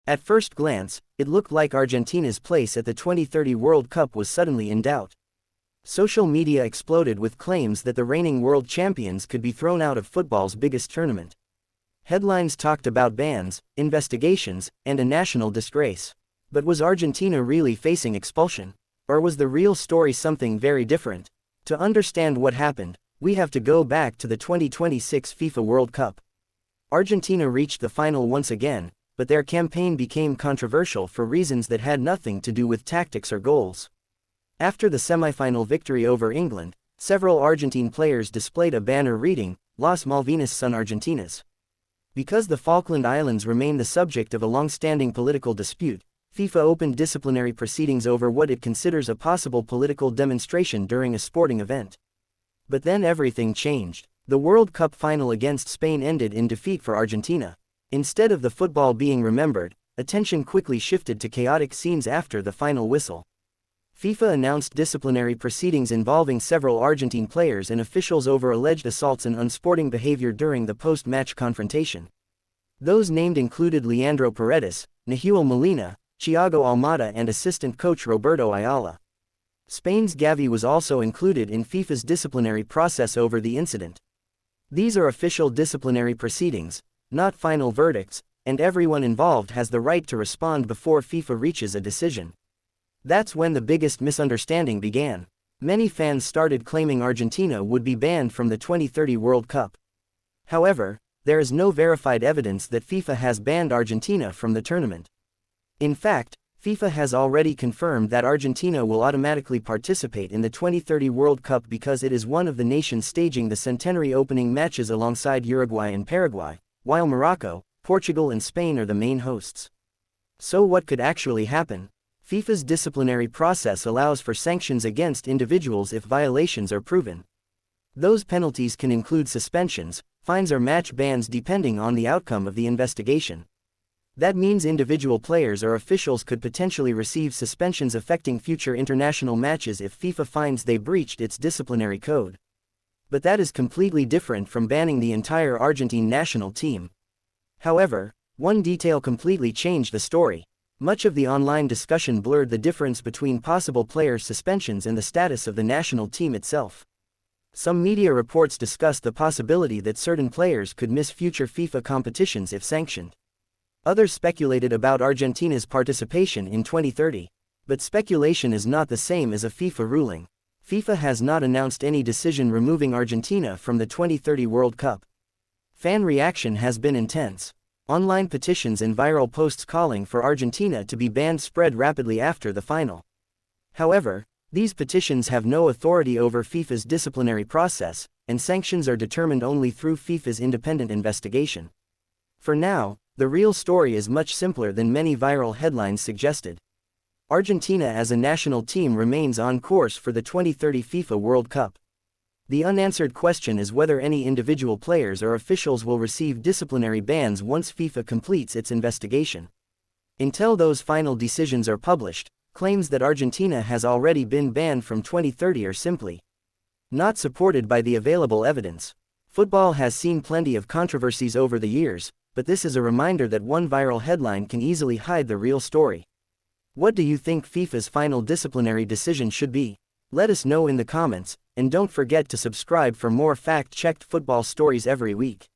At first glance, it looked like Argentina's place at the 2030 World Cup was suddenly in doubt. Social media exploded with claims that the reigning world champions could be thrown out of football's biggest tournament. Headlines talked about bans, investigations, and a national disgrace. But was Argentina really facing expulsion? Or was the real story something very different? To understand what happened, we have to go back to the 2026 FIFA World Cup. Argentina reached the final once again, but their campaign became controversial for reasons that had nothing to do with tactics or goals. After the semi-final victory over England, several Argentine players displayed a banner reading, "Las Malvinas son Argentinas." Because the Falkland Islands remain the subject of a long-standing political dispute, FIFA opened disciplinary proceedings over what it considers a possible political demonstration during a sporting event. But then everything changed. The World Cup final against Spain ended in defeat for Argentina. Instead of the football being remembered, attention quickly shifted to chaotic scenes after the final whistle. FIFA announced disciplinary proceedings involving several Argentine players and officials over alleged assaults and unsporting behavior during the post-match confrontation. Those named included Leandro Paredes, Nahuel Molina, Thiago Almada and assistant coach Roberto Ayala. Spain's Gavi was also included in FIFA's disciplinary process over the incident. These are official disciplinary proceedings, not final verdicts, and everyone involved has the right to respond before FIFA reaches a decision. That's when the biggest misunderstanding began. Many fans started claiming Argentina would be banned from the 2030 World Cup. However, there is no verified evidence that FIFA has banned Argentina from the tournament. In fact, FIFA has already confirmed that Argentina will automatically participate in the 2030 World Cup because it is one of the nations staging the centenary opening matches alongside Uruguay and Paraguay, while Morocco, Portugal and Spain are the main hosts. So what could actually happen? FIFA's disciplinary process allows for sanctions against individuals if violations are proven. Those penalties can include suspensions, fines or match bans depending on the outcome of the investigation. That means individual players or officials could potentially receive suspensions affecting future international matches if FIFA finds they breached its disciplinary code. But that is completely different from banning the entire Argentine national team. However, one detail completely changed the story. Much of the online discussion blurred the difference between possible player suspensions and the status of the national team itself. Some media reports discussed the possibility that certain players could miss future FIFA competitions if sanctioned. Others speculated about Argentina's participation in 2030. But speculation is not the same as a FIFA ruling. FIFA has not announced any decision removing Argentina from the 2030 World Cup. Fan reaction has been intense. Online petitions and viral posts calling for Argentina to be banned spread rapidly after the final. However, these petitions have no authority over FIFA's disciplinary process, and sanctions are determined only through FIFA's independent investigation. For now, the real story is much simpler than many viral headlines suggested. Argentina as a national team remains on course for the 2030 FIFA World Cup. The unanswered question is whether any individual players or officials will receive disciplinary bans once FIFA completes its investigation. Until those final decisions are published, claims that Argentina has already been banned from 2030 are simply not supported by the available evidence. Football has seen plenty of controversies over the years, but this is a reminder that one viral headline can easily hide the real story. What do you think FIFA's final disciplinary decision should be? Let us know in the comments, and don't forget to subscribe for more fact-checked football stories every week.